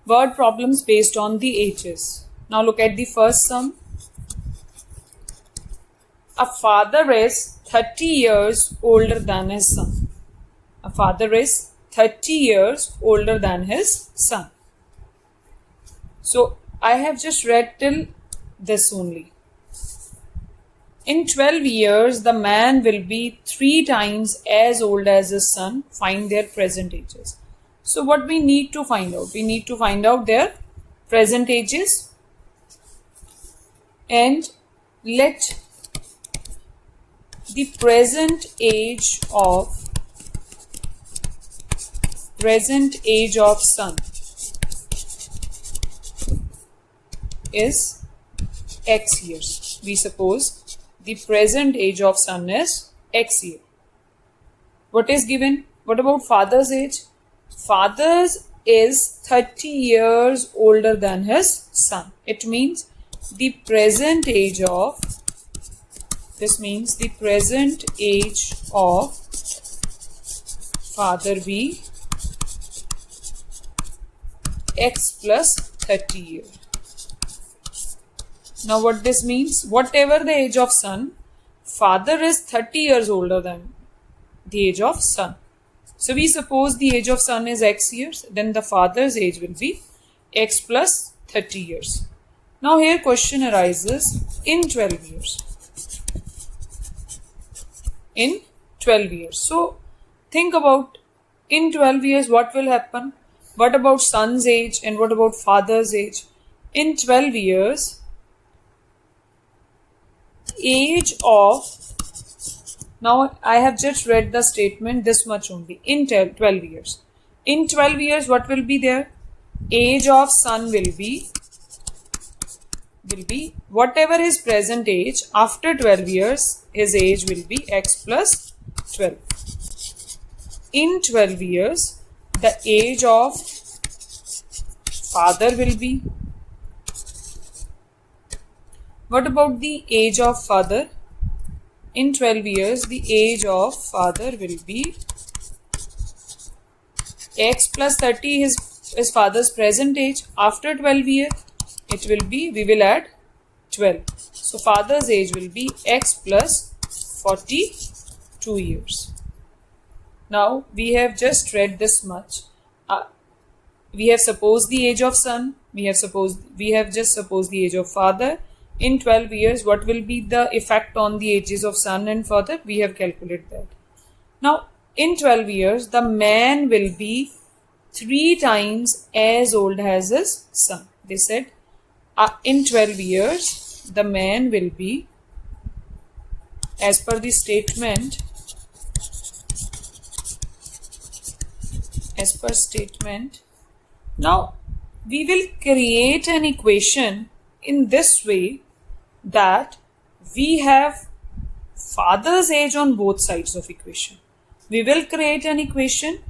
Word problems based on the ages. Now look at the first sum. A father is 30 years older than his son. A father is 30 years older than his son. So I have just read till this only. In 12 years, the man will be 3 times as old as his son. Find their present ages. So what we need to find out? We need to find out their present ages, and let the present age of son is X years. We suppose the present age of son is X year. What is given? What about father's age? Father's is 30 years older than his son. It means the present age of father be X plus 30 years. Now what this means? Whatever the age of son, father is 30 years older than the age of son. So we suppose the age of son is X years, then the father's age will be X plus 30 years. Now here question arises in 12 years. In 12 years. So think about in 12 years what will happen? What about son's age and what about father's age? In 12 years, age of, now I have just read the statement this much only, in 12 years. In 12 years what will be there? Age of son will be whatever his present age, after 12 years his age will be X plus 12. In 12 years the age of father will be, what about the age of father? In 12 years the age of father will be X plus 30 his father's present age. After 12 years it will be, we will add 12. So father's age will be X plus 42 years. Now we have just read this much. We have supposed the age of son. We have just supposed the age of father. In 12 years, what will be the effect on the ages of son and father? We have calculated that. Now, in 12 years, the man will be 3 times as old as his son. They said, in 12 years, the man will be, as per the statement, now we will create an equation in this way that we have father's age on both sides of equation. We will create an equation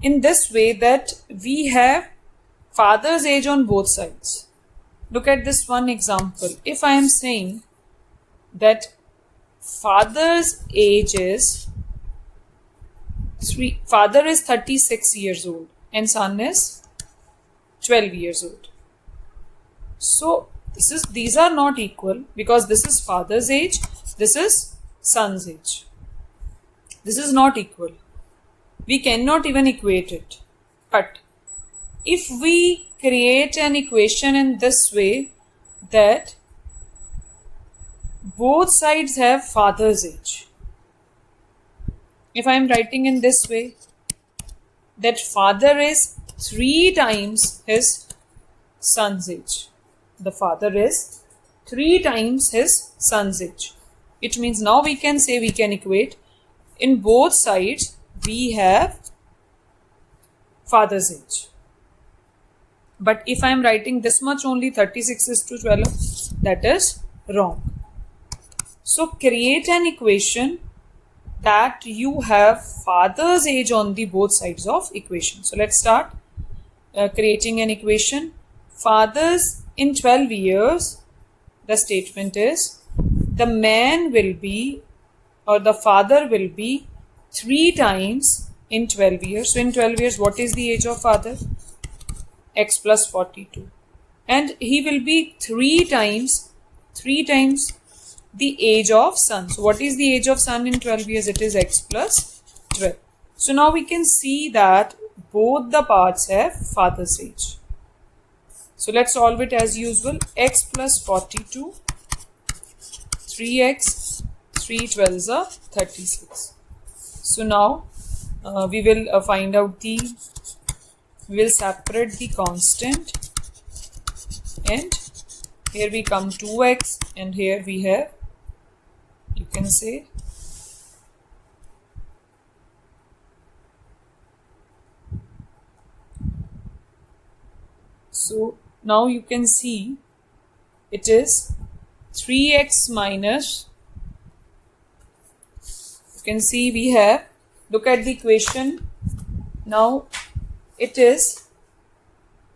in this way that we have father's age on both sides. Look at this one example. If I am saying that father's age is father is 36 years old and son is 12 years old. So these are not equal because this is father's age, this is son's age. This is not equal. We cannot even equate it. But if we create an equation in this way that both sides have father's age. If I am writing in this way that father is 3 times his son's age. The father is 3 times his son's age. It means now we can say, we can equate, in both sides we have father's age. But if I am writing this much only, 36 is to 12, that is wrong. So create an equation that you have father's age on the both sides of equation. So let's start creating an equation. Father's in 12 years, the statement is the man will be, or the father will be 3 times in 12 years. So in 12 years, what is the age of father? x plus 42. And he will be 3 times the age of sun. So what is the age of sun in 12 years? It is x plus 12. So now we can see that both the parts have father's age. So let's solve it as usual. X plus 42, 3x, 3 12s are 36. So now we will find out we will separate the constant, and here we come 2x, and here we have, you can say, so now you can see it is 3x minus, you can see we have, look at the equation. Now it is,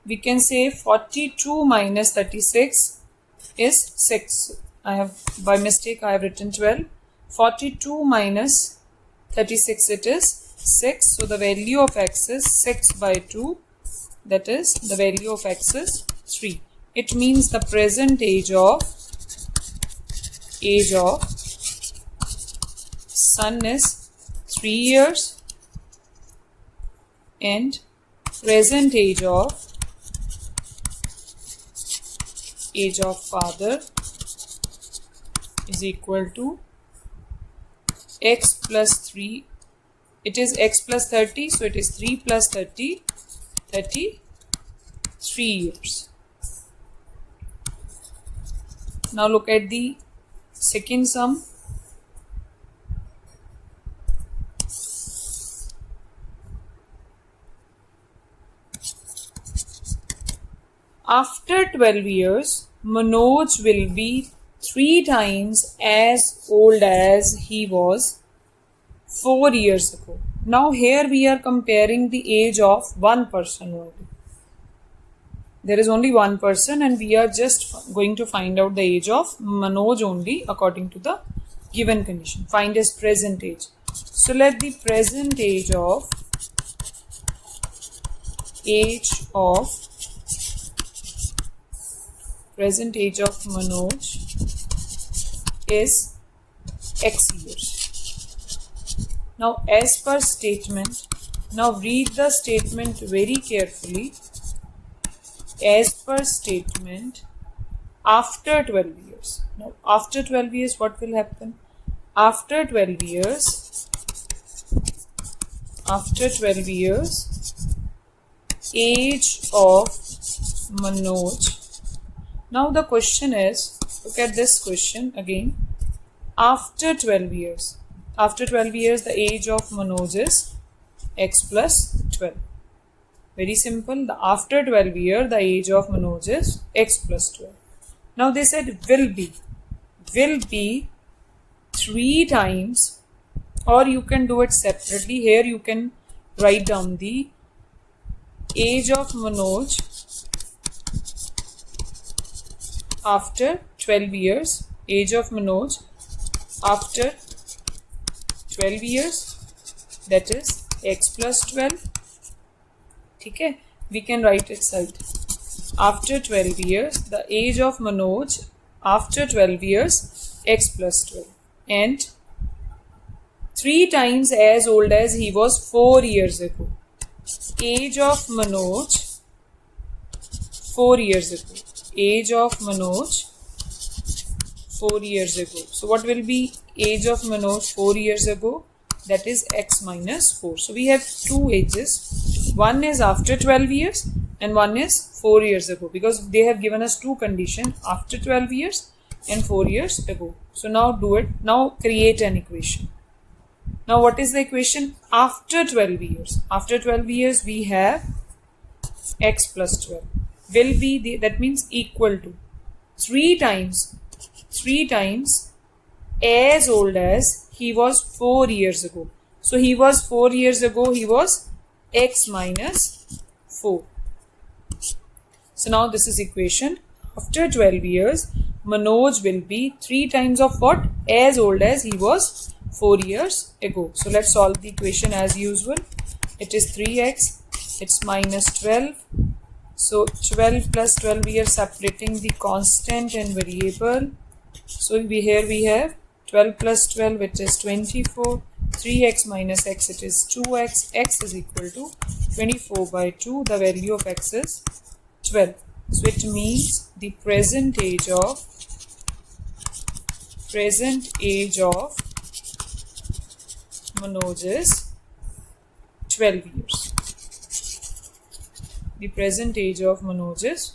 we can say 42 minus 36 is 6. I have, by mistake I have written 12. 42 minus 36, it is 6. So the value of x is 6 by 2. That is, the value of x is 3. It means the present age of sun is 3 years, and present age of father is equal to x plus 3. It is x plus 30, so it is 3 plus 30, 33 years. Now look at the second sum. After 12 years, Manoj will be 3 times as old as he was 4 years ago. Now here we are comparing the age of one person only. There is only one person, and we are just going to find out the age of Manoj only according to the given condition. Find his present age. So let the present age of Manoj is x years. Now as per statement, now read the statement very carefully. As per statement, after 12 years. Now after 12 years, what will happen? After 12 years, age of Manoj. Now the question is, look at this question again. After 12 years, the age of Manoj is x plus 12. Very simple. After 12 years, the age of Manoj is x plus 12. Now they said will be 3 times, or you can do it separately. Here you can write down the age of Manoj after 12 years. Age of Manoj after 12 years, that is x plus 12. Okay, we can write it side. After 12 years, the age of Manoj after 12 years, x plus 12, and 3 times as old as he was 4 years ago. Age of Manoj 4 years ago. Age of Manoj 4 years ago. So what will be age of Manoj 4 years ago? That is x minus 4. So we have two ages. One is after 12 years and one is 4 years ago, because they have given us two conditions, after 12 years and 4 years ago. So now do it. Now create an equation. Now what is the equation? After 12 years. After 12 years we have x plus 12 will be that means equal to 3 times as old as he was 4 years ago. So he was 4 years ago, he was x minus 4. So now this is equation. After 12 years, Manoj will be 3 times of what? As old as he was 4 years ago. So let's solve the equation as usual. It is 3x, it's minus 12. So 12 plus 12, we are separating the constant and variable. So here we have 12 plus 12, which is 24. 3x minus x, it is 2x. X is equal to 24 by 2. The value of x is 12. So it means the present age of Manoj is 12 years. The present age of Manoj is